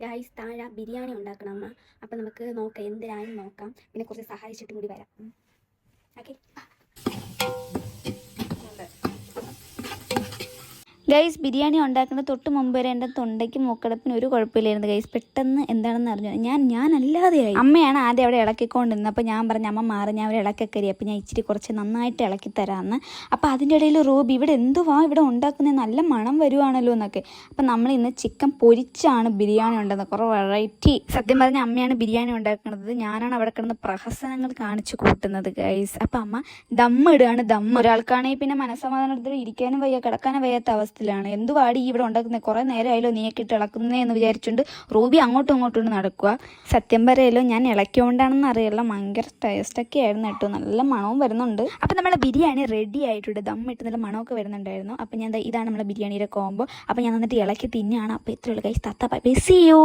Guys താഴെ ബിരിയാണി ഉണ്ടാക്കണം അമ്മ. അപ്പം നമുക്ക് നോക്കാം, എന്തിനാണെന്ന് നോക്കാം. പിന്നെ കുറച്ച് സഹായിച്ചിട്ടും കൂടി വരാം. ഓക്കെ ഗൈസ്, ബിരിയാണി ഉണ്ടാക്കുന്ന തൊട്ട് മുമ്പ് വരെ എൻ്റെ തൊണ്ടയ്ക്ക് മൂക്കടപ്പിന് ഒരു കുഴപ്പമില്ലായിരുന്നു ഗൈസ്. പെട്ടെന്ന് എന്താണെന്ന് അറിഞ്ഞു ഞാനല്ലാതെയായി. അമ്മയാണ് ആദ്യം അവിടെ ഇളക്കിക്കൊണ്ടിരുന്നത്. അപ്പോൾ ഞാൻ പറഞ്ഞു, അമ്മ മാറി, ഞാൻ അവിടെ ഇളക്കക്കരി, അപ്പോൾ ഞാൻ ഇച്ചിരി കുറച്ച് നന്നായിട്ട് ഇളക്കി തരാമെന്ന്. അപ്പോൾ അതിൻ്റെ ഇടയിൽ റൂബി, ഇവിടെ എന്തുവാ ഇവിടെ ഉണ്ടാക്കുന്നത്, നല്ല മണം വരുവാണല്ലോ എന്നൊക്കെ. അപ്പം നമ്മൾ ഇന്ന് ചിക്കൻ പൊരിച്ചാണ് ബിരിയാണി ഉണ്ടാക്കുന്നത്, കുറേ വെറൈറ്റി. സത്യം പറഞ്ഞാൽ അമ്മയാണ് ബിരിയാണി ഉണ്ടാക്കുന്നത്, ഞാനാണ് അവിടെ കിടന്ന് പ്രഹസനങ്ങൾ കാണിച്ചു കൂട്ടുന്നത് ഗൈസ്. അപ്പം അമ്മ ദമ്മ് ഇടുകയാണ്. ഒരാൾക്കാണെങ്കിൽ പിന്നെ മനസ്സമാധാനം എടുത്തിട്ട് ഇരിക്കാനും വയ്യ, കിടക്കാനും വയ്യാത്ത അവസ്ഥ. എന്തുവാടി ഇവിടെ ഉണ്ടാക്കുന്നത്, കുറേ നേരമായാലോ നീയൊക്കെ ഇട്ട് ഇളക്കുന്നേ എന്ന് വിചാരിച്ചുകൊണ്ട് റൂബി അങ്ങോട്ടും ഇങ്ങോട്ടും നടക്കുക. സത്യം പറയല്ലോ, ഞാൻ ഇളക്കിയോണ്ടാണെന്ന് അറിയില്ല, ഭയങ്കര ടേസ്റ്റൊക്കെ ആയിരുന്നു കേട്ടോ, നല്ല മണവും വരുന്നുണ്ട്. അപ്പം നമ്മളെ ബിരിയാണി റെഡി ആയിട്ടുണ്ട്, ദമ്മിട്ട് നല്ല മണമൊക്കെ വരുന്നുണ്ടായിരുന്നു. അപ്പം ഇതാണ് നമ്മളെ ബിരിയാണിയുടെ കോംബോ. അപ്പം ഞാൻ നന്നിട്ട് ഇളക്കി തിന്നാണ്. അപ്പോൾ ഇത്രയുള്ള കൈ തത്ത ബൈ, സീ യു.